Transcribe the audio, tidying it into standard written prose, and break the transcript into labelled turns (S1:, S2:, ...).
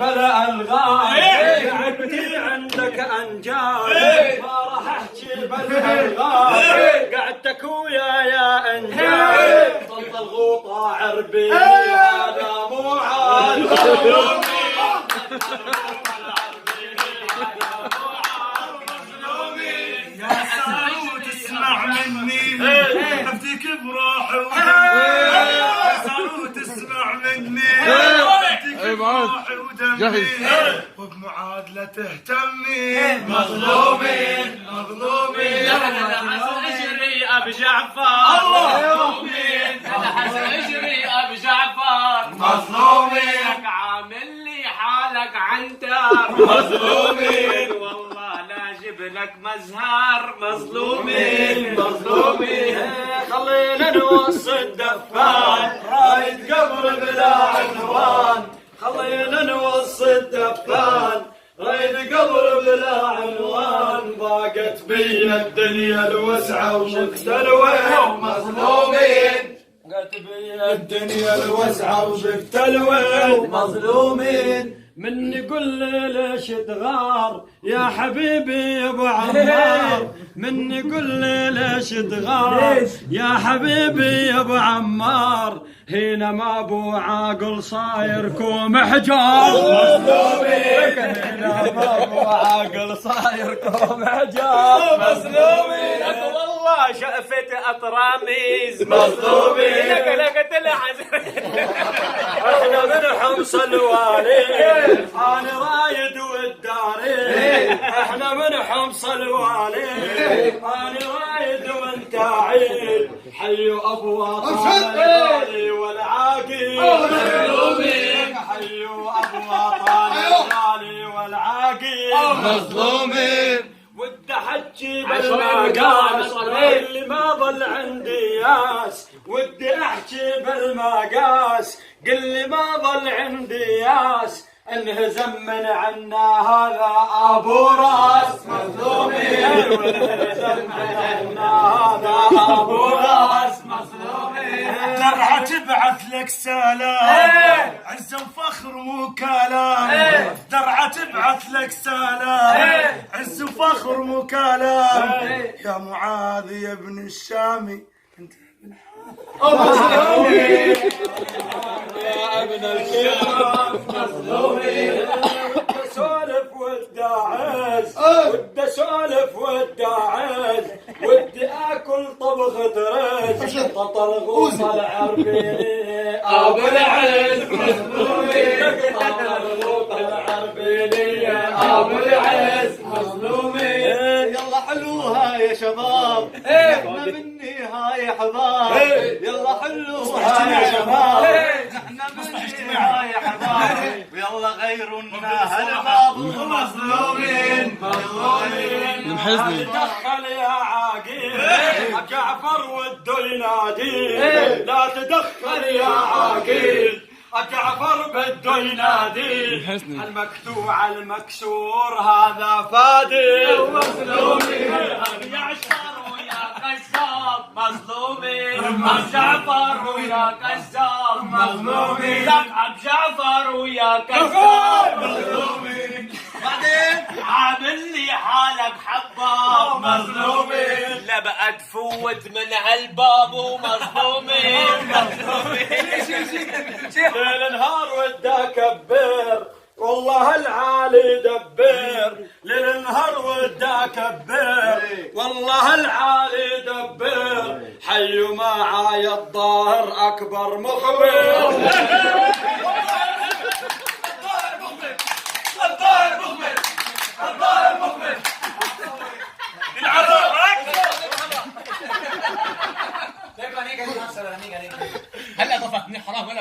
S1: بلا الغام قعدتي عندك انجام ما راح احكي بلا الغام قعدتك ويا انجام طلط الغوطه عربي هذا مو عاد
S2: يا سعود اسمع مني افتيك بروحي يا سعود اسمع مني افتيك بروحي ودمي وبمعادلة تهتمي مظلومين مظلومين
S1: حسن اجري ابو جعفر مظلومين حسن اجري ابو جعفر
S2: مظلومين
S1: عامل لي حالك عنتر مظلومين والله لا اجيب لك مزهر مظلومين مظلومين خلينا نوصي الدفان رايد قبر بلا عنوان خلينا نوصي الدفان رايد قبر بلا عنوان ضاقت بي الدنيا الوسعة وشفت الوين مظلومين ضاقت بي الدنيا الوسعة وشفت الوين مظلومين مني قل لي ليش تغار يا حبيبي يا ابو عمار مني قل لي ليش تغار يا حبيبي يا ابو عمار هنا ما ابو عاقل صايركم حجار مظلومين هنا ما ابو عاقل صايركم حجار مظلومين والله شقفت اطراميز مظلومين لك احنا من حمص الوالي انا رايد والداري احنا من حمص الوالي انا رايد وانت عيد حيوا ابو وطن الغالي والعاقل مظلومين حيوا ابو وطن الغالي والعاقل
S2: مظلومين
S1: ودي احكي بالمقاس اللي ما ظل عندي ياس ودي احكي بالمقاس قل لي ما ظل عندي ياس انهزم من عنا هذا ابو راس مظلومين وانهزم من عنا هذا ابو راس مظلومين
S2: درعة تبعث لك سلام عز وفخر مو كلام درعة تبعث لك سلام عز وفخر مو كلام يا معاذ يا ابن الشامي انت
S1: مظلومين يا ابن الشام مظلومين ودي اسولف والداعز ودي اسولف والداعز ودي اكل طبخ درج ططل غوص العربيني ابو العز مظلومين ططل غوص العربيني ابو العز مظلومين
S3: يلا حلوها يا شباب احنا مني هاي حباب يلا حلوها يا شباب احنا مني هاي حباب ويلا غيرونا هالباب
S2: مظلومين مظلومين
S1: تدخل يا عاقل جعفر وده ينادي لا تدخل يا عاقل جعفر بده ينادي المقطوع المكسور هذا فادي مظلومين يا شر ويا كذاب مظلومين جعفر ويا كذاب
S2: مظلومين
S1: لقب جعفر ويا كذاب
S2: مظلومين
S1: بعدين عامل لي حالك حباب
S2: مظلومين
S1: لا بقى تفوت من هالباب ومظلومين ليل نهار ودا كبر والله العالي دبر ليل نهار ودا كبر والله العالي دبر حيوا معاي الظاهر اكبر مخبر